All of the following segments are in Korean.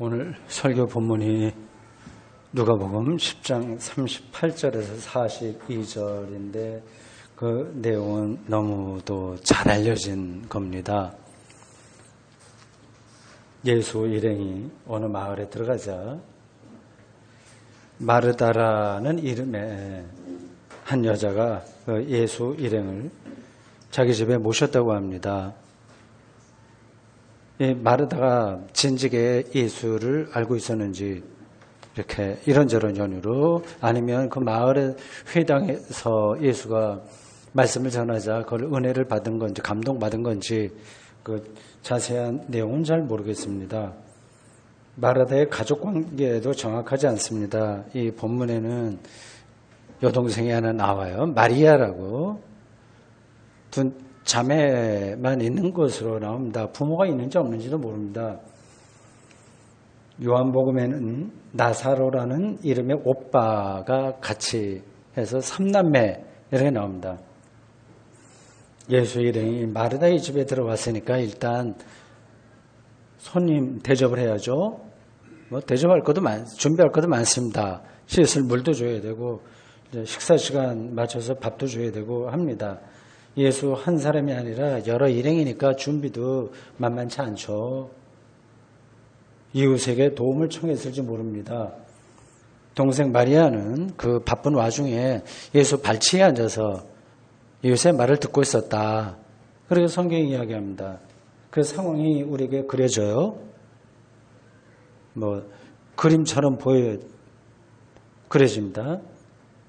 오늘 설교 본문이 누가복음 10장 38절에서 42절인데 그 내용은 너무도 잘 알려진 겁니다. 예수 일행이 어느 마을에 들어가자 마르다라는 이름의 한 여자가 예수 일행을 자기 집에 모셨다고 합니다. 이 마르다가 진즉에 예수를 알고 있었는지 이렇게 이런저런 연유로 아니면 그 마을의 회당에서 예수가 말씀을 전하자 그걸 은혜를 받은 건지 감동받은 건지 그 자세한 내용은 잘 모르겠습니다. 마르다의 가족관계도 정확하지 않습니다. 이 본문에는 여동생이 하나 나와요. 마리아라고 두 자매만 있는 것으로 나옵니다. 부모가 있는지 없는지도 모릅니다. 요한복음에는 나사로라는 이름의 오빠가 같이 해서 3남매 이렇게 나옵니다. 예수 일행이 마르다의 집에 들어왔으니까 일단 손님 대접을 해야죠. 대접할 것도 준비할 것도 많습니다. 씻을 물도 줘야 되고 식사 시간 맞춰서 밥도 줘야 되고 합니다. 예수 한 사람이 아니라 여러 일행이니까 준비도 만만치 않죠. 이웃에게 도움을 청했을지 모릅니다. 동생 마리아는 그 바쁜 와중에 예수 발치에 앉아서 이웃의 말을 듣고 있었다. 그렇게 성경이 이야기합니다. 그 상황이 우리에게 그려져요. 그림처럼 그려집니다.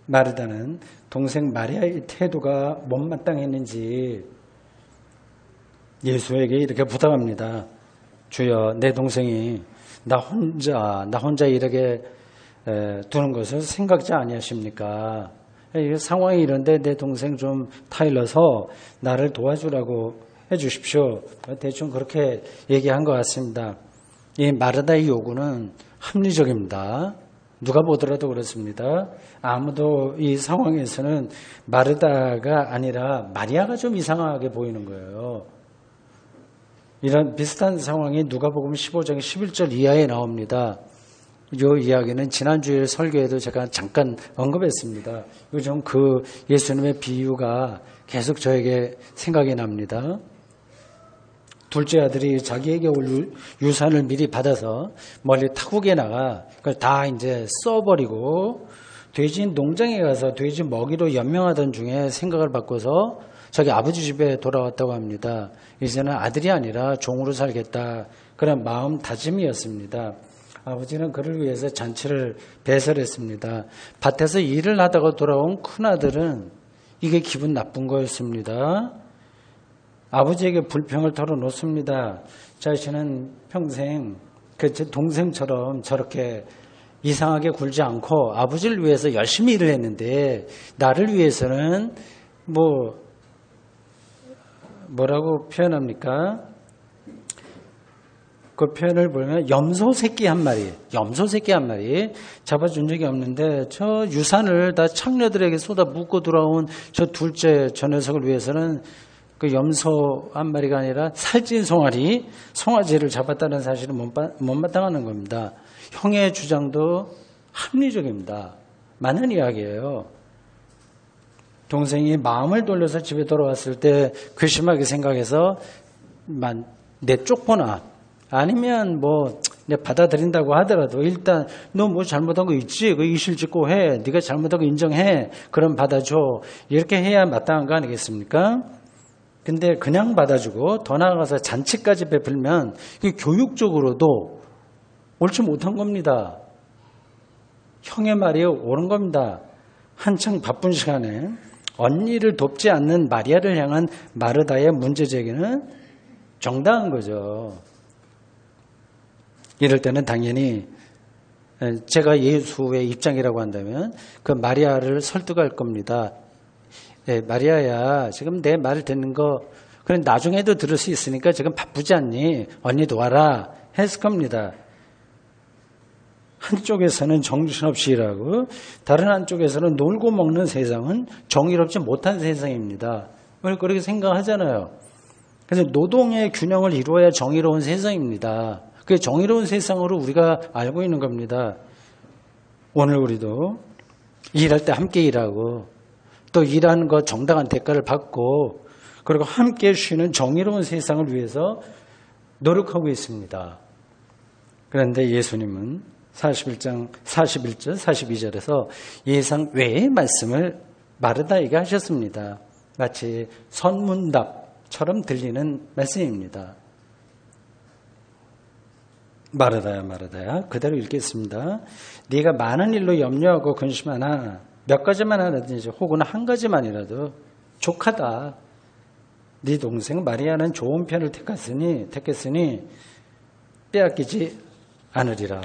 마르다는 동생 마리아의 태도가 못마땅했는지 예수에게 이렇게 부탁합니다. 주여, 내 동생이 나 혼자 이렇게 두는 것을 생각지 아니하십니까? 상황이 이런데 내 동생 좀 타일러서 나를 도와주라고 해주십시오. 대충 그렇게 얘기한 것 같습니다. 이 마르다의 요구는 합리적입니다. 누가 보더라도 그렇습니다. 아무도 이 상황에서는 마르다가 아니라 마리아가 좀 이상하게 보이는 거예요. 이런 비슷한 상황이 누가복음 15장 11절 이하에 나옵니다. 이 이야기는 지난주에 설교에도 제가 잠깐 언급했습니다. 요즘 그 예수님의 비유가 계속 저에게 생각이 납니다. 둘째 아들이 자기에게 올 유산을 미리 받아서 멀리 타국에 나가 그걸 다 이제 써버리고 돼지 농장에 가서 돼지 먹이로 연명하던 중에 생각을 바꿔서 자기 아버지 집에 돌아왔다고 합니다. 이제는 아들이 아니라 종으로 살겠다. 그런 마음 다짐이었습니다. 아버지는 그를 위해서 잔치를 배설했습니다. 밭에서 일을 하다가 돌아온 큰아들은 이게 기분 나쁜 거였습니다. 아버지에게 불평을 털어놓습니다. 자신은 평생 제 동생처럼 저렇게 이상하게 굴지 않고 아버지를 위해서 열심히 일을 했는데 나를 위해서는 뭐라고 표현합니까? 그 표현을 보면 염소 새끼 한 마리 잡아준 적이 없는데 저 유산을 다 창녀들에게 쏟아 붓고 돌아온 저 둘째 저 녀석을 위해서는 그 염소 한 마리가 아니라 살찐 송아지를 잡았다는 사실은 못마땅하는 겁니다. 형의 주장도 합리적입니다. 맞는 이야기예요. 동생이 마음을 돌려서 집에 돌아왔을 때 괘씸하게 생각해서 내 쪽보나 아니면 내 받아들인다고 하더라도 일단 너 잘못한 거 있지? 그 이실 짓고 해. 네가 잘못한 거 인정해. 그럼 받아줘. 이렇게 해야 마땅한 거 아니겠습니까? 근데 그냥 받아주고 더 나아가서 잔치까지 베풀면 교육적으로도 옳지 못한 겁니다. 형의 말이 옳은 겁니다. 한창 바쁜 시간에 언니를 돕지 않는 마리아를 향한 마르다의 문제제기는 정당한 거죠. 이럴 때는 당연히 제가 예수의 입장이라고 한다면 그 마리아를 설득할 겁니다. 마리아야, 지금 내 말을 듣는 거 그래 나중에도 들을 수 있으니까 지금 바쁘지 않니? 언니 도와라 했을 겁니다. 한쪽에서는 정신없이 일하고 다른 한쪽에서는 놀고 먹는 세상은 정의롭지 못한 세상입니다. 그렇게 생각하잖아요. 그래서 노동의 균형을 이루어야 정의로운 세상입니다. 그게 정의로운 세상으로 우리가 알고 있는 겁니다. 오늘 우리도 일할 때 함께 일하고 또 일하는 것 정당한 대가를 받고 그리고 함께 쉬는 정의로운 세상을 위해서 노력하고 있습니다. 그런데 예수님은 41절, 42절에서 예상 외의 말씀을 마르다에게 하셨습니다. 마치 선문답처럼 들리는 말씀입니다. 마르다야 마르다야 그대로 읽겠습니다. 네가 많은 일로 염려하고 근심하나 몇 가지만 하든지 혹은 한 가지만이라도 족하다. 네 동생 마리아는 좋은 편을 택했으니 빼앗기지 않으리라.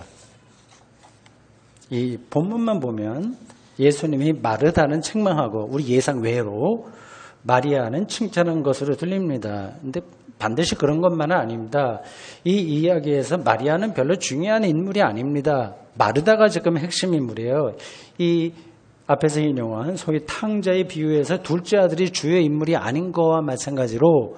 이 본문만 보면 예수님이 마르다는 책망하고 우리 예상 외로 마리아는 칭찬한 것으로 들립니다. 그런데 반드시 그런 것만은 아닙니다. 이 이야기에서 마리아는 별로 중요한 인물이 아닙니다. 마르다가 지금 핵심 인물이에요. 이 앞에서 인용한 소위 탕자의 비유에서 둘째 아들이 주요 인물이 아닌 거와 마찬가지로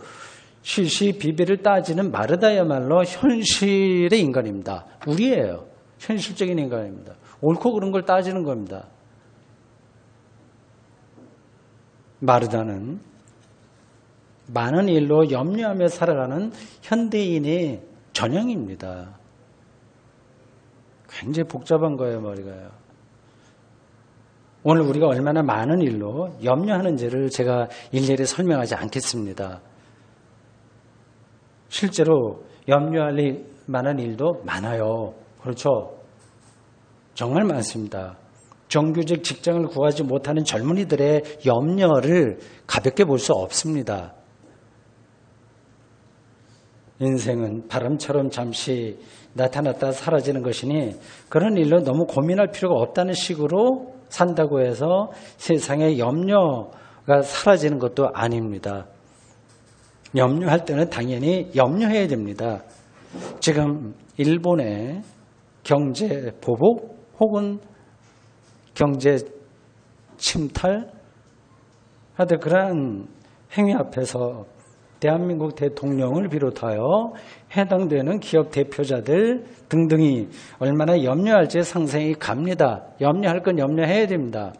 시시비비를 따지는 마르다야말로 현실의 인간입니다. 우리예요. 현실적인 인간입니다. 옳고 그른 걸 따지는 겁니다. 마르다는 많은 일로 염려하며 살아가는 현대인의 전형입니다. 굉장히 복잡한 거예요, 머리가요. 오늘 우리가 얼마나 많은 일로 염려하는지를 제가 일일이 설명하지 않겠습니다. 실제로 염려할 만한 일도 많아요. 그렇죠? 정말 많습니다. 정규직 직장을 구하지 못하는 젊은이들의 염려를 가볍게 볼 수 없습니다. 인생은 바람처럼 잠시 나타났다 사라지는 것이니 그런 일로 너무 고민할 필요가 없다는 식으로 산다고 해서 세상에 염려가 사라지는 것도 아닙니다. 염려할 때는 당연히 염려해야 됩니다. 지금 일본의 경제 보복 혹은 경제 침탈 하여튼 그러한 행위 앞에서 대한민국 대통령을 비롯하여 해당되는 기업 대표자들 등등이 얼마나 염려할지 상상이 갑니다. 염려할 건 염려해야 됩니다.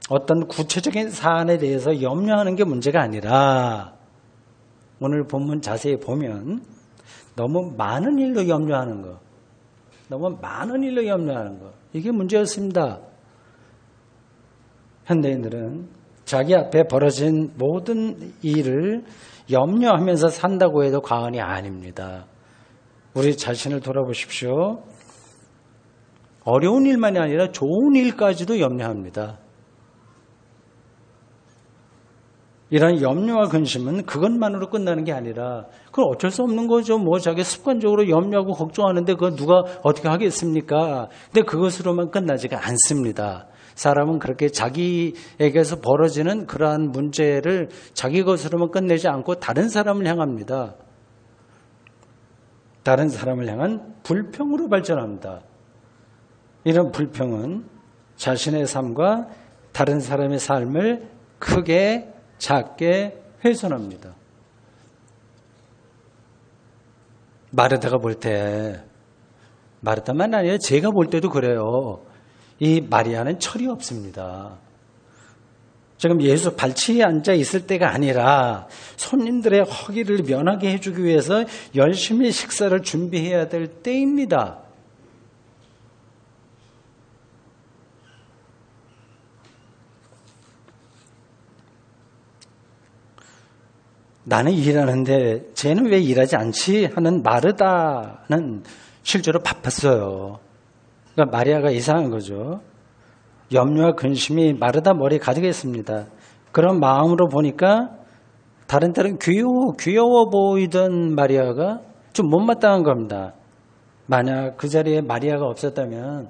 어떤 구체적인 사안에 대해서 염려하는 게 문제가 아니라 오늘 본문 자세히 보면 너무 많은 일로 염려하는 거, 너무 많은 일로 염려하는 거, 이게 문제였습니다. 현대인들은 자기 앞에 벌어진 모든 일을 염려하면서 산다고 해도 과언이 아닙니다. 우리 자신을 돌아보십시오. 어려운 일만이 아니라 좋은 일까지도 염려합니다. 이런 염려와 근심은 그것만으로 끝나는 게 아니라 그건 어쩔 수 없는 거죠. 뭐 자기 습관적으로 염려하고 걱정하는데 그거 누가 어떻게 하겠습니까? 근데 그것으로만 끝나지가 않습니다. 사람은 그렇게 자기에게서 벌어지는 그러한 문제를 자기 것으로만 끝내지 않고 다른 사람을 향합니다. 다른 사람을 향한 불평으로 발전합니다. 이런 불평은 자신의 삶과 다른 사람의 삶을 크게 작게 훼손합니다. 마르다가 볼 때, 마르다만 아니라 제가 볼 때도 그래요. 이 마리아는 철이 없습니다. 지금 예수 발치에 앉아 있을 때가 아니라 손님들의 허기를 면하게 해주기 위해서 열심히 식사를 준비해야 될 때입니다. 나는 일하는데 쟤는 왜 일하지 않지? 하는 마르다는 실제로 바빴어요. 그러니까 마리아가 이상한 거죠. 염려와 근심이 마르다 머리에 가득했습니다. 그런 마음으로 보니까 다른 때는 귀여워 보이던 마리아가 좀 못마땅한 겁니다. 만약 그 자리에 마리아가 없었다면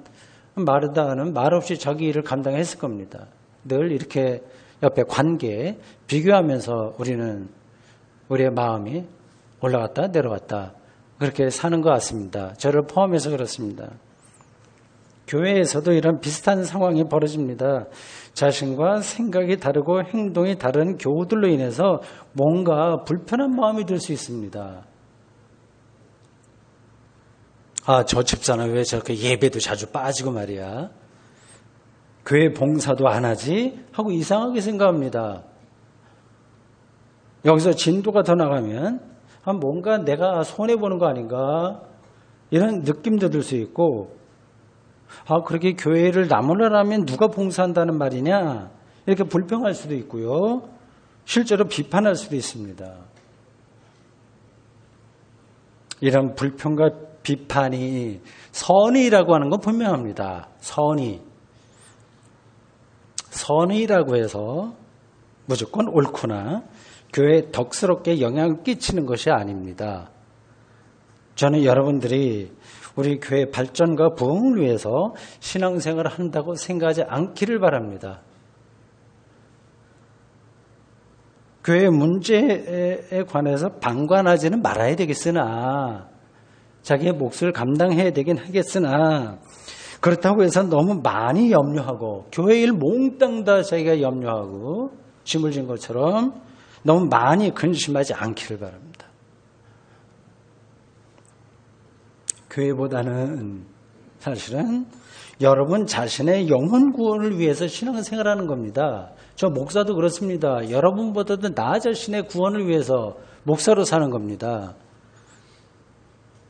마르다는 말없이 자기 일을 감당했을 겁니다. 늘 이렇게 옆에 관계 비교하면서 우리의 마음이 올라갔다 내려갔다 그렇게 사는 것 같습니다. 저를 포함해서 그렇습니다. 교회에서도 이런 비슷한 상황이 벌어집니다. 자신과 생각이 다르고 행동이 다른 교우들로 인해서 뭔가 불편한 마음이 들 수 있습니다. 아, 저 집사는 왜 저렇게 예배도 자주 빠지고 말이야. 교회 봉사도 안 하지? 하고 이상하게 생각합니다. 여기서 진도가 더 나가면 뭔가 내가 손해보는 거 아닌가? 이런 느낌도 들 수 있고, 그렇게 교회를 나무라라면 누가 봉사한다는 말이냐? 이렇게 불평할 수도 있고요. 실제로 비판할 수도 있습니다. 이런 불평과 비판이 선의라고 하는 건 분명합니다. 선의라고 해서 무조건 옳거나 교회에 덕스럽게 영향을 끼치는 것이 아닙니다. 저는 여러분들이 우리 교회 발전과 부흥을 위해서 신앙생활을 한다고 생각하지 않기를 바랍니다. 교회 문제에 관해서 방관하지는 말아야 되겠으나, 자기의 몫을 감당해야 되긴 하겠으나, 그렇다고 해서 너무 많이 염려하고 교회 일 몽땅 다 자기가 염려하고 짐을 진 것처럼 너무 많이 근심하지 않기를 바랍니다. 교회보다는 사실은 여러분 자신의 영혼 구원을 위해서 신앙생활하는 겁니다. 저 목사도 그렇습니다. 여러분보다도 나 자신의 구원을 위해서 목사로 사는 겁니다.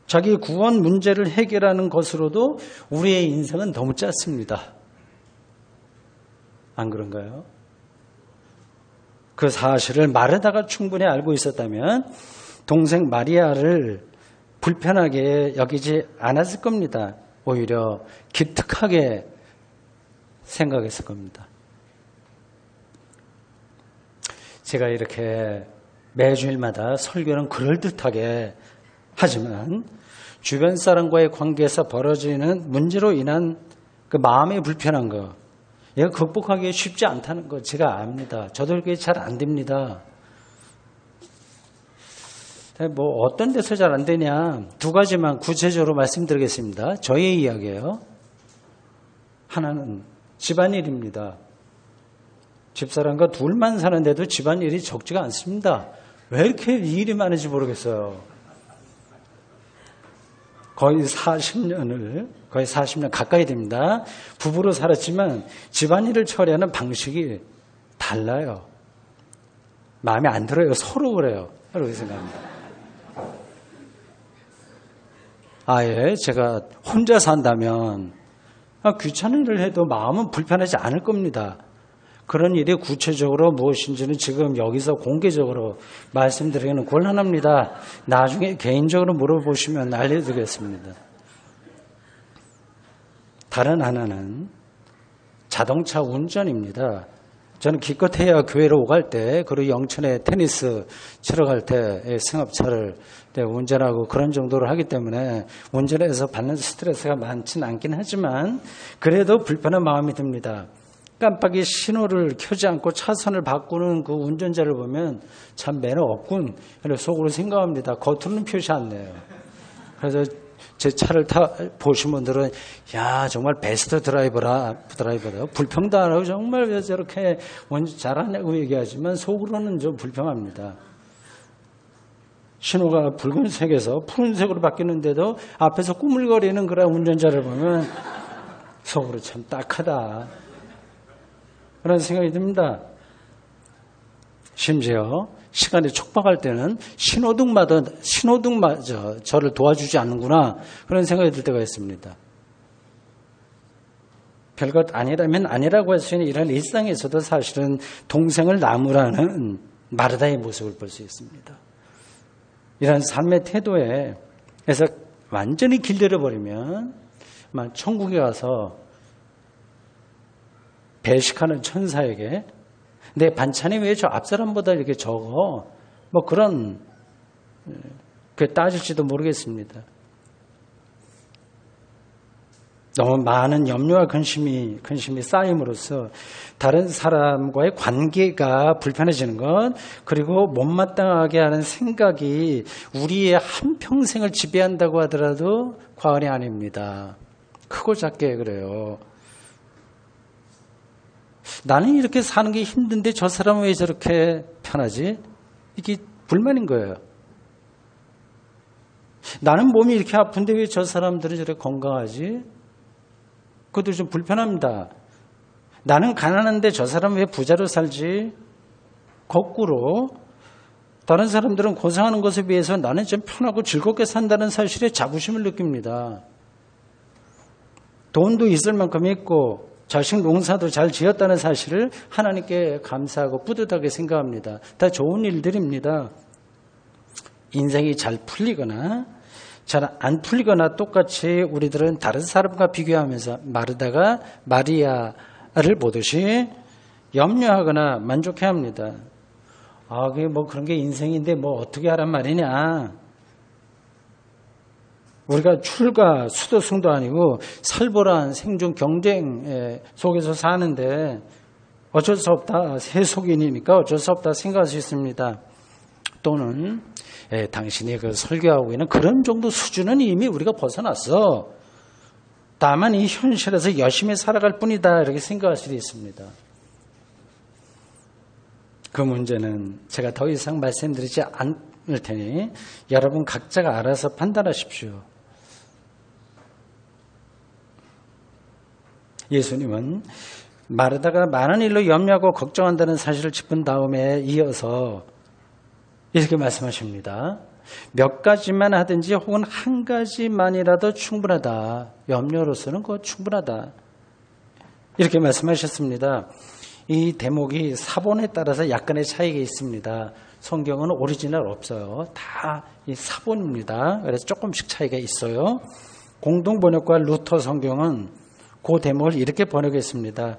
자기 구원 문제를 해결하는 것으로도 우리의 인생은 너무 짧습니다. 안 그런가요? 그 사실을 마르다가 충분히 알고 있었다면 동생 마리아를 불편하게 여기지 않았을 겁니다. 오히려 기특하게 생각했을 겁니다. 제가 이렇게 매주일마다 설교는 그럴듯하게 하지만 주변 사람과의 관계에서 벌어지는 문제로 인한 그 마음의 불편한 거, 얘가 극복하기 쉽지 않다는 거 제가 압니다. 저도 그게 잘 안 됩니다. 뭐 어떤 데서 잘 안 되냐, 두 가지만 구체적으로 말씀드리겠습니다. 저의 이야기예요. 하나는 집안일입니다. 집사람과 둘만 사는데도 집안일이 적지가 않습니다. 왜 이렇게 일이 많은지 모르겠어요. 거의 40년 가까이 됩니다. 부부로 살았지만 집안일을 처리하는 방식이 달라요. 마음에 안 들어요. 서로 그래요. 그렇게 생각합니다. 아예 제가 혼자 산다면 귀찮은 일을 해도 마음은 불편하지 않을 겁니다. 그런 일이 구체적으로 무엇인지는 지금 여기서 공개적으로 말씀드리기는 곤란합니다. 나중에 개인적으로 물어보시면 알려드리겠습니다. 다른 하나는 자동차 운전입니다. 저는 기껏해야 교회로 오갈 때, 그리고 영천에 테니스 치러 갈 때 승합차를 운전하고 그런 정도로 하기 때문에 운전에서 받는 스트레스가 많지는 않긴 하지만 그래도 불편한 마음이 듭니다. 깜빡이 신호를 켜지 않고 차선을 바꾸는 그 운전자를 보면 참 매너 없군, 속으로 생각합니다. 겉으로는 표시 안 내요. 그래서 제 차를 보신 분들은 야 정말 베스트 드라이버다. 불평도 안 하고 정말 왜 저렇게 잘하냐고 얘기하지만 속으로는 좀 불평합니다. 신호가 붉은색에서 푸른색으로 바뀌는데도 앞에서 꾸물거리는 그런 운전자를 보면 속으로 참 딱하다, 그런 생각이 듭니다. 심지어 시간이 촉박할 때는 신호등마저 저를 도와주지 않는구나, 그런 생각이 들 때가 있습니다. 별것 아니라면 아니라고 할 수 있는 이런 일상에서도 사실은 동생을 나무라는 마르다의 모습을 볼 수 있습니다. 이런 삶의 태도에서 완전히 길들여버리면 천국에 가서 배식하는 천사에게 내 반찬이 왜 저 앞사람보다 이렇게 적어? 뭐 그런 따질지도 모르겠습니다. 너무 많은 염려와 근심이 쌓임으로써 다른 사람과의 관계가 불편해지는 것, 그리고 못마땅하게 하는 생각이 우리의 한평생을 지배한다고 하더라도 과언이 아닙니다. 크고 작게 그래요. 나는 이렇게 사는 게 힘든데 저 사람은 왜 저렇게 편하지? 이게 불만인 거예요. 나는 몸이 이렇게 아픈데 왜 저 사람들은 저렇게 건강하지? 그것도 좀 불편합니다. 나는 가난한데 저 사람은 왜 부자로 살지? 거꾸로 다른 사람들은 고생하는 것에 비해서 나는 좀 편하고 즐겁게 산다는 사실에 자부심을 느낍니다. 돈도 있을 만큼 있고 자식 농사도 잘 지었다는 사실을 하나님께 감사하고 뿌듯하게 생각합니다. 다 좋은 일들입니다. 인생이 잘 풀리거나 잘 안 풀리거나 똑같이 우리들은 다른 사람과 비교하면서 마르다가 마리아를 보듯이 염려하거나 만족해합니다. 아, 그게 뭐 그런 게 인생인데 뭐 어떻게 하란 말이냐. 우리가 출가 수도승도 아니고 살벌한 생존 경쟁 속에서 사는데 어쩔 수 없다. 세속인이니까 어쩔 수 없다 생각할 수 있습니다. 또는 당신이 그 설교하고 있는 그런 정도 수준은 이미 우리가 벗어났어. 다만 이 현실에서 열심히 살아갈 뿐이다. 이렇게 생각할 수도 있습니다. 그 문제는 제가 더 이상 말씀드리지 않을 테니 여러분 각자가 알아서 판단하십시오. 예수님은 마르다가 많은 일로 염려하고 걱정한다는 사실을 짚은 다음에 이어서 이렇게 말씀하십니다. 몇 가지만 하든지 혹은 한 가지만이라도 충분하다. 염려로서는 그거 충분하다. 이렇게 말씀하셨습니다. 이 대목이 사본에 따라서 약간의 차이가 있습니다. 성경은 오리지널 없어요. 다 이 사본입니다. 그래서 조금씩 차이가 있어요. 공동번역과 루터 성경은 그 대목을 이렇게 번역했습니다.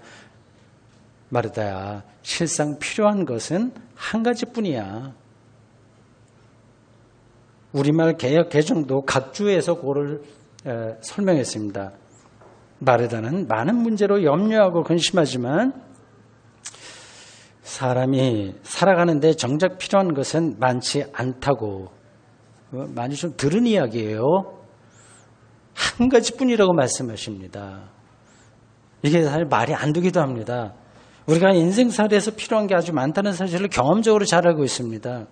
마르다야, 실상 필요한 것은 한 가지뿐이야. 우리말 개역 개정도 각주에서 그거를 설명했습니다. 마르다는 많은 문제로 염려하고 근심하지만 사람이 살아가는데 정작 필요한 것은 많지 않다고. 많이 좀 들은 이야기예요. 한 가지뿐이라고 말씀하십니다. 이게 사실 말이 안 되기도 합니다. 우리가 인생살이에서 필요한 게 아주 많다는 사실을 경험적으로 잘 알고 있습니다.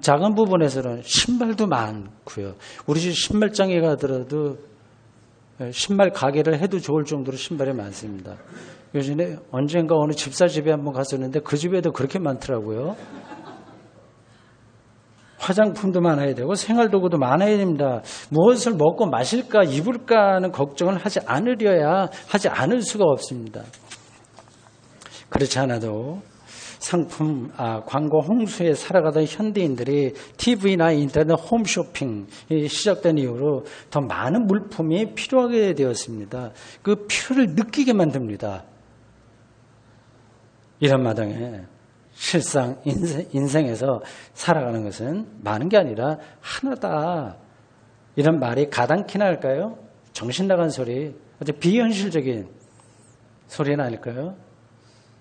작은 부분에서는 신발도 많고요. 우리 집 신발장에 가더라도 신발 가게를 해도 좋을 정도로 신발이 많습니다. 요즘에 언젠가 어느 집사 집에 한번 갔었는데 그 집에도 그렇게 많더라고요. 화장품도 많아야 되고 생활도구도 많아야 됩니다. 무엇을 먹고 마실까 입을까 하는 걱정을 하지 않을 수가 없습니다. 그렇지 않아도 광고 홍수에 살아가던 현대인들이 TV나 인터넷 홈쇼핑이 시작된 이후로 더 많은 물품이 필요하게 되었습니다. 그 필요를 느끼게 만듭니다. 이런 마당에 실상 인생에서 살아가는 것은 많은 게 아니라 하나다. 이런 말이 가당키나 할까요? 정신 나간 소리, 아주 비현실적인 소리는 아닐까요?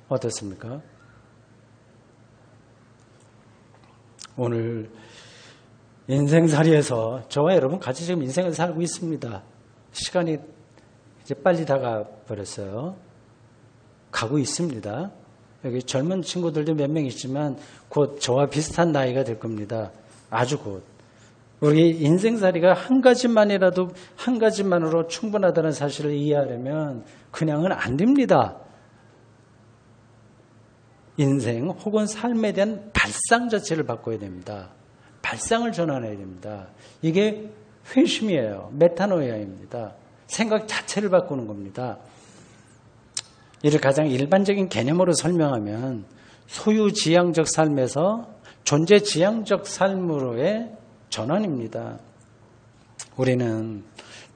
어떻습니까? 오늘 인생살이에서 저와 여러분 같이 지금 인생을 살고 있습니다. 시간이 이제 빨리 다가버렸어요. 가고 있습니다. 여기 젊은 친구들도 몇 명 있지만 곧 저와 비슷한 나이가 될 겁니다. 아주 곧. 우리 인생살이가 한 가지만으로 충분하다는 사실을 이해하려면 그냥은 안 됩니다. 인생 혹은 삶에 대한 발상 자체를 바꿔야 됩니다. 발상을 전환해야 됩니다. 이게 회심이에요. 메타노이아입니다. 생각 자체를 바꾸는 겁니다. 이를 가장 일반적인 개념으로 설명하면 소유지향적 삶에서 존재지향적 삶으로의 전환입니다. 우리는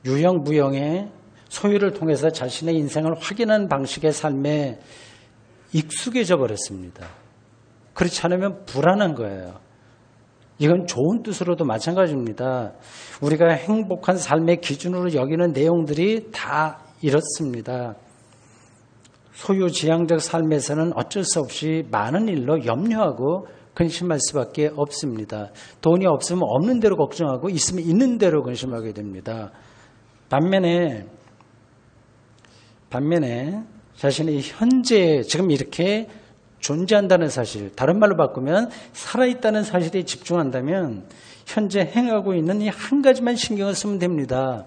유형무형의 소유를 통해서 자신의 인생을 확인하는 방식의 삶에 익숙해져 버렸습니다. 그렇지 않으면 불안한 거예요. 이건 좋은 뜻으로도 마찬가지입니다. 우리가 행복한 삶의 기준으로 여기는 내용들이 다 이렇습니다. 소유지향적 삶에서는 어쩔 수 없이 많은 일로 염려하고 근심할 수밖에 없습니다. 돈이 없으면 없는 대로 걱정하고 있으면 있는 대로 근심하게 됩니다. 반면에 자신의 현재 지금 이렇게 존재한다는 사실, 다른 말로 바꾸면 살아있다는 사실에 집중한다면 현재 행하고 있는 이 한 가지만 신경을 쓰면 됩니다.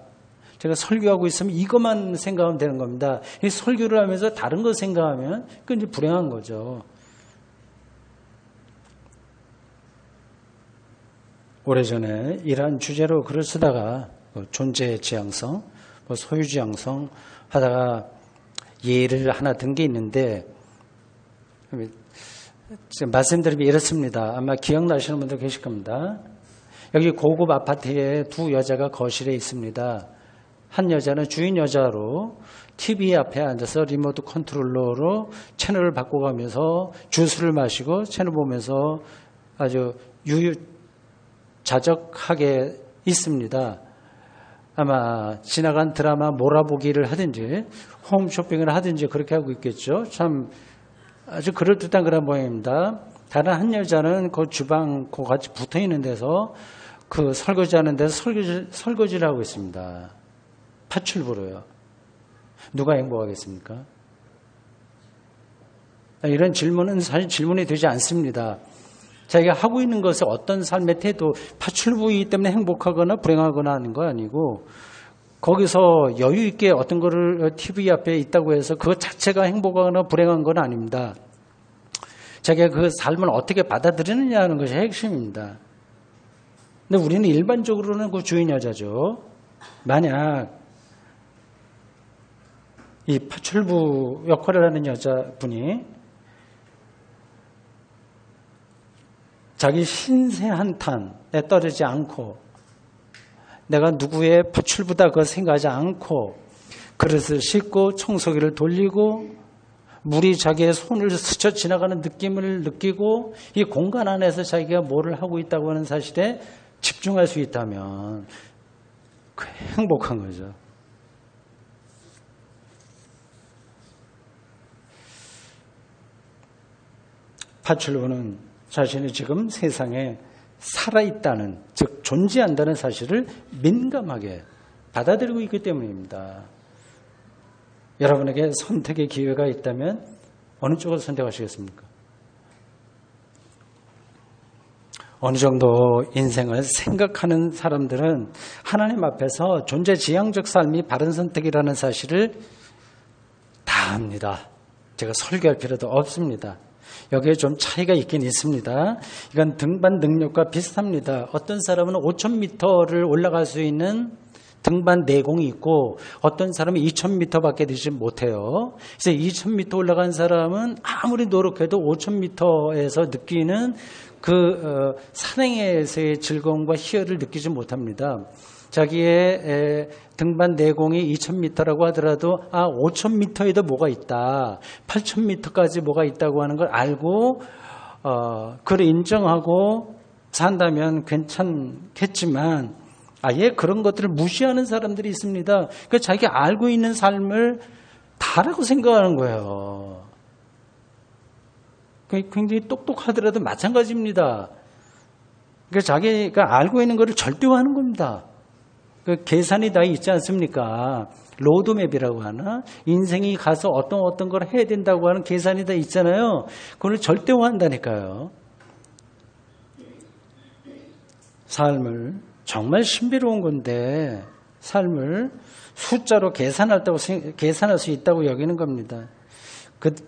제가 설교하고 있으면 이것만 생각하면 되는 겁니다. 이 설교를 하면서 다른 거 생각하면 그건 이제 불행한 거죠. 오래전에 이러한 주제로 글을 쓰다가 존재의 지향성, 소유지향성 하다가 예를 하나 든 게 있는데 말씀드리면 이렇습니다. 아마 기억나시는 분들 계실 겁니다. 여기 고급 아파트에 두 여자가 거실에 있습니다. 한 여자는 주인 여자로 TV 앞에 앉아서 리모트 컨트롤러로 채널을 바꿔가면서 주스를 마시고 채널 보면서 아주 유유자적하게 있습니다. 아마 지나간 드라마 몰아보기를 하든지 홈쇼핑을 하든지 그렇게 하고 있겠죠. 참 아주 그럴듯한 그런 모양입니다. 다른 한 여자는 그 주방 그 같이 붙어 있는 데서 그 설거지하는 데서 설거지를 하고 있습니다. 파출부로요. 누가 행복하겠습니까? 이런 질문은 사실 질문이 되지 않습니다. 자기가 하고 있는 것은 어떤 삶의 태도, 파출부이기 때문에 행복하거나 불행하거나 하는 거 아니고 거기서 여유 있게 어떤 거를 TV 앞에 있다고 해서 그것 자체가 행복하거나 불행한 건 아닙니다. 자기가 그 삶을 어떻게 받아들이느냐 하는 것이 핵심입니다. 근데 우리는 일반적으로는 그 주인 여자죠. 만약 이 파출부 역할을 하는 여자분이 자기 신세 한탄에 떨어지지 않고 내가 누구의 파출부다 그걸 생각하지 않고 그릇을 씻고 청소기를 돌리고 물이 자기의 손을 스쳐 지나가는 느낌을 느끼고 이 공간 안에서 자기가 뭐를 하고 있다고 하는 사실에 집중할 수 있다면 행복한 거죠. 파출부는 자신이 지금 세상에 살아있다는, 즉 존재한다는 사실을 민감하게 받아들이고 있기 때문입니다. 여러분에게 선택의 기회가 있다면 어느 쪽을 선택하시겠습니까? 어느 정도 인생을 생각하는 사람들은 하나님 앞에서 존재지향적 삶이 바른 선택이라는 사실을 다 압니다. 제가 설교할 필요도 없습니다. 여기에 좀 차이가 있긴 있습니다. 이건 등반 능력과 비슷합니다. 어떤 사람은 5,000m를 올라갈 수 있는 등반 내공이 있고 어떤 사람은 2,000m밖에 되지 못해요. 그래서 2,000m 올라간 사람은 아무리 노력해도 5,000m에서 느끼는 그 산행에서의 즐거움과 희열을 느끼지 못합니다. 자기의 등반 내공이 2,000m라고 하더라도 5,000m에도 뭐가 있다. 8,000m까지 뭐가 있다고 하는 걸 알고 그걸 인정하고 산다면 괜찮겠지만 아예 그런 것들을 무시하는 사람들이 있습니다. 그러니까 자기가 알고 있는 삶을 다라고 생각하는 거예요. 굉장히 똑똑하더라도 마찬가지입니다. 그러니까 자기가 알고 있는 것을 절대화하는 겁니다. 그 계산이 다 있지 않습니까? 로드맵이라고 하나? 인생이 가서 어떤 걸 해야 된다고 하는 계산이 다 있잖아요. 그걸 절대화한다니까요. 삶을 정말 신비로운 건데 삶을 숫자로 계산할 수 있다고 여기는 겁니다.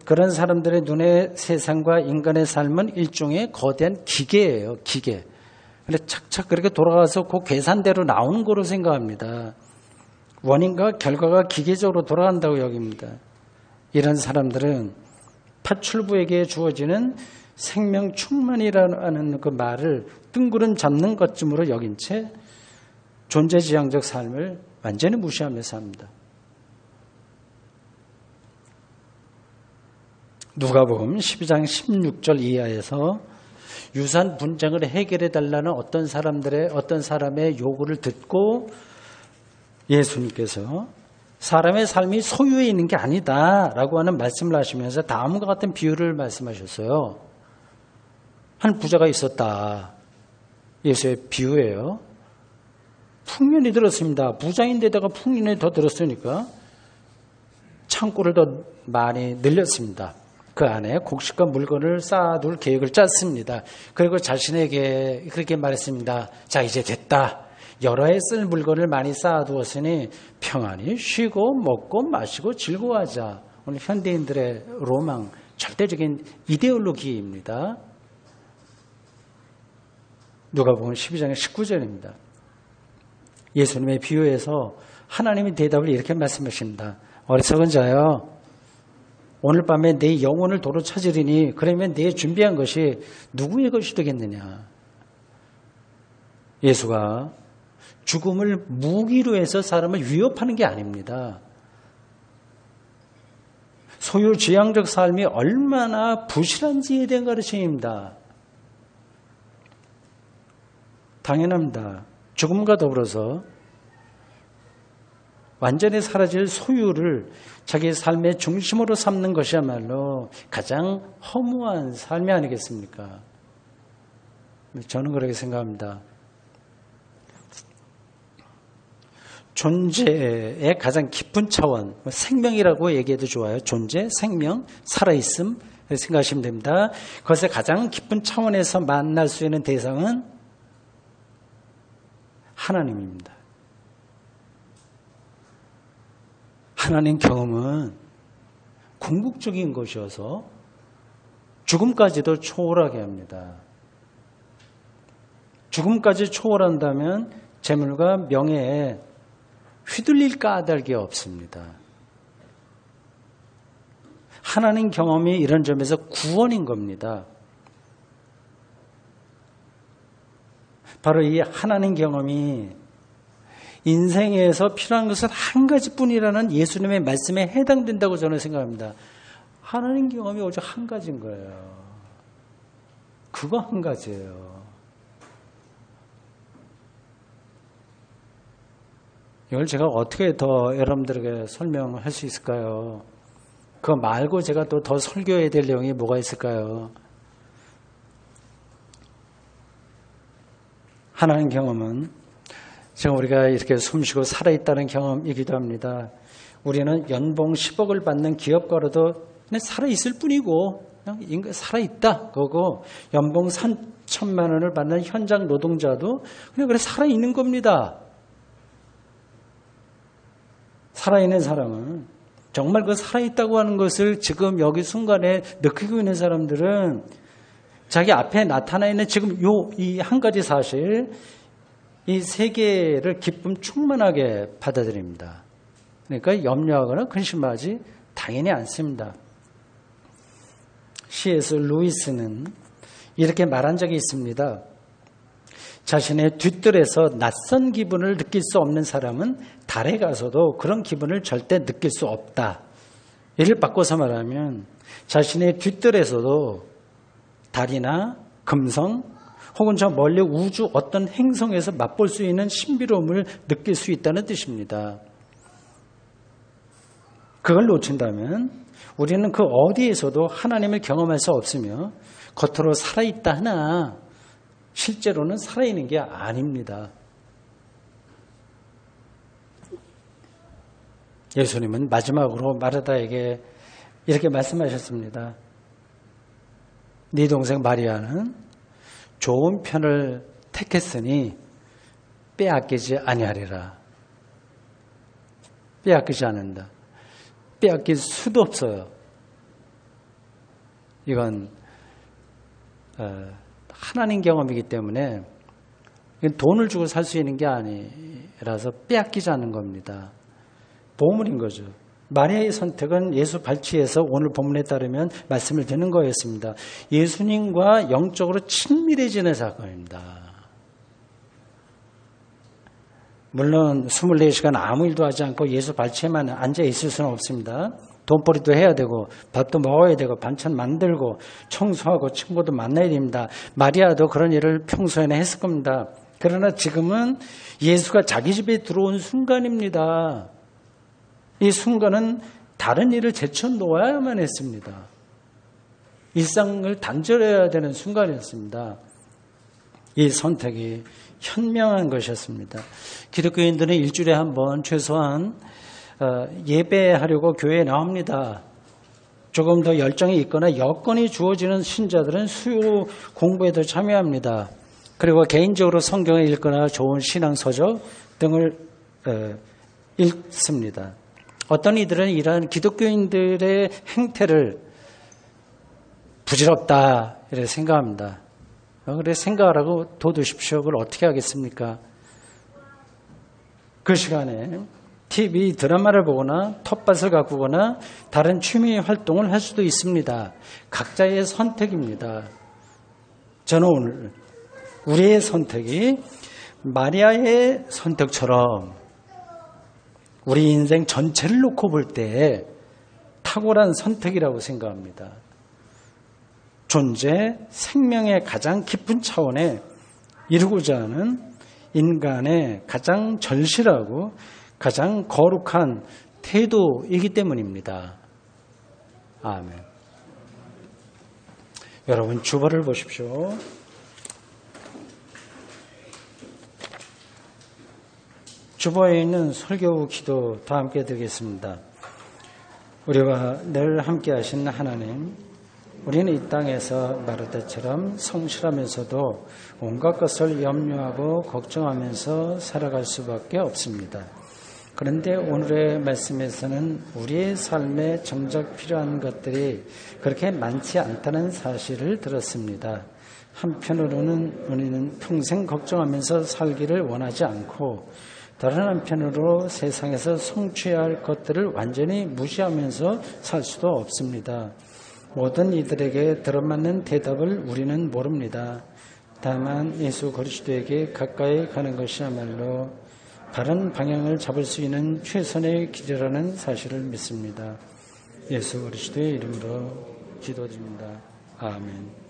그런 사람들의 눈에 세상과 인간의 삶은 일종의 거대한 기계예요. 기계. 근데 착착 그렇게 돌아가서 그 계산대로 나오는 거로 생각합니다. 원인과 결과가 기계적으로 돌아간다고 여깁니다. 이런 사람들은 파출부에게 주어지는 생명 충만이라는 그 말을 뜬구름 잡는 것쯤으로 여긴 채 존재지향적 삶을 완전히 무시하며 삽니다. 누가복음 12장 16절 이하에서 유산 분쟁을 해결해 달라는 어떤 사람의 요구를 듣고 예수님께서 사람의 삶이 소유에 있는 게 아니다라고 하는 말씀을 하시면서 다음과 같은 비유를 말씀하셨어요. 한 부자가 있었다. 예수의 비유예요. 풍년이 들었습니다. 부자인데다가 풍년이 더 들었으니까 창고를 더 많이 늘렸습니다. 그 안에 곡식과 물건을 쌓아둘 계획을 짰습니다. 그리고 자신에게 그렇게 말했습니다. 자, 이제 됐다. 여러 해 쓸 물건을 많이 쌓아두었으니 평안히 쉬고 먹고 마시고 즐거워하자. 오늘 현대인들의 로망, 절대적인 이데올로기입니다. 누가복음 12장 19절입니다. 예수님의 비유에서 하나님의 대답을 이렇게 말씀하십니다. 어리석은 자여, 오늘 밤에 내 영혼을 도로 찾으리니 그러면 내 준비한 것이 누구의 것이 되겠느냐. 예수가 죽음을 무기로 해서 사람을 위협하는 게 아닙니다. 소유지향적 삶이 얼마나 부실한지에 대한 가르침입니다. 당연합니다. 죽음과 더불어서 완전히 사라질 소유를 자기 삶의 중심으로 삼는 것이야말로 가장 허무한 삶이 아니겠습니까? 저는 그렇게 생각합니다. 존재의 가장 깊은 차원, 생명이라고 얘기해도 좋아요. 존재, 생명, 살아있음 생각하시면 됩니다. 그것의 가장 깊은 차원에서 만날 수 있는 대상은 하나님입니다. 하나님 경험은 궁극적인 것이어서 죽음까지도 초월하게 합니다. 죽음까지 초월한다면 재물과 명예에 휘둘릴 까닭이 없습니다. 하나님 경험이 이런 점에서 구원인 겁니다. 바로 이 하나님 경험이 인생에서 필요한 것은 한 가지뿐이라는 예수님의 말씀에 해당된다고 저는 생각합니다. 하나님 경험이 오직 한 가지인 거예요. 그거 한 가지예요. 이걸 제가 어떻게 더 여러분들에게 설명할 수 있을까요? 그거 말고 제가 또 더 설교해야 될 내용이 뭐가 있을까요? 하나님 경험은 지금 우리가 이렇게 숨쉬고 살아있다는 경험이기도 합니다. 우리는 연봉 10억을 받는 기업가로도 그냥 살아있을 뿐이고 그냥 살아있다 그거고 연봉 3천만 원을 받는 현장 노동자도 그냥 그래 살아있는 겁니다. 살아있는 사람은 정말 그 살아있다고 하는 것을 지금 여기 순간에 느끼고 있는 사람들은 자기 앞에 나타나 있는 지금 이 한 가지 사실, 이 세계를 기쁨 충만하게 받아들입니다. 그러니까 염려하거나 근심하지 당연히 않습니다. C.S. 루이스는 이렇게 말한 적이 있습니다. 자신의 뒷뜰에서 낯선 기분을 느낄 수 없는 사람은 달에 가서도 그런 기분을 절대 느낄 수 없다. 이를 바꿔서 말하면 자신의 뒷뜰에서도 달이나 금성 혹은 저 멀리 우주 어떤 행성에서 맛볼 수 있는 신비로움을 느낄 수 있다는 뜻입니다. 그걸 놓친다면 우리는 그 어디에서도 하나님을 경험할 수 없으며 겉으로 살아있다 하나 실제로는 살아있는 게 아닙니다. 예수님은 마지막으로 마르다에게 이렇게 말씀하셨습니다. 네 동생 마리아는 좋은 편을 택했으니 빼앗기지 아니하리라. 빼앗기지 않는다. 빼앗길 수도 없어요. 이건 하나님 경험이기 때문에 돈을 주고 살 수 있는 게 아니라서 빼앗기지 않는 겁니다. 보물인 거죠. 마리아의 선택은 예수 발치에서 오늘 본문에 따르면 말씀을 드리는 거였습니다. 예수님과 영적으로 친밀해지는 사건입니다. 물론 24시간 아무 일도 하지 않고 예수 발치에만 앉아 있을 수는 없습니다. 돈벌이도 해야 되고 밥도 먹어야 되고 반찬 만들고 청소하고 친구도 만나야 됩니다. 마리아도 그런 일을 평소에는 했을 겁니다. 그러나 지금은 예수가 자기 집에 들어온 순간입니다. 이 순간은 다른 일을 제쳐놓아야만 했습니다. 일상을 단절해야 되는 순간이었습니다. 이 선택이 현명한 것이었습니다. 기독교인들은 일주일에 한 번 최소한 예배하려고 교회에 나옵니다. 조금 더 열정이 있거나 여건이 주어지는 신자들은 수요 공부에도 참여합니다. 그리고 개인적으로 성경을 읽거나 좋은 신앙서적 등을 읽습니다. 어떤 이들은 이러한 기독교인들의 행태를 부질없다 이렇게 생각합니다. 그래 생각하라고 둬두십시오. 그걸 어떻게 하겠습니까? 그 시간에 TV 드라마를 보거나 텃밭을 가꾸거나 다른 취미 활동을 할 수도 있습니다. 각자의 선택입니다. 저는 오늘 우리의 선택이 마리아의 선택처럼 우리 인생 전체를 놓고 볼 때 탁월한 선택이라고 생각합니다. 존재, 생명의 가장 깊은 차원에 이루고자 하는 인간의 가장 절실하고 가장 거룩한 태도이기 때문입니다. 아멘. 여러분 주보를 보십시오. 주보에 있는 설교 기도 다 함께 드리겠습니다. 우리와 늘 함께 하신 하나님, 우리는 이 땅에서 마르다처럼 성실하면서도 온갖 것을 염려하고 걱정하면서 살아갈 수밖에 없습니다. 그런데 오늘의 말씀에서는 우리의 삶에 정작 필요한 것들이 그렇게 많지 않다는 사실을 들었습니다. 한편으로는 우리는 평생 걱정하면서 살기를 원하지 않고 다른 한편으로 세상에서 성취해야 할 것들을 완전히 무시하면서 살 수도 없습니다. 모든 이들에게 들어맞는 대답을 우리는 모릅니다. 다만 예수 그리스도에게 가까이 가는 것이야말로 바른 방향을 잡을 수 있는 최선의 길이라는 사실을 믿습니다. 예수 그리스도의 이름으로 기도드립니다. 아멘.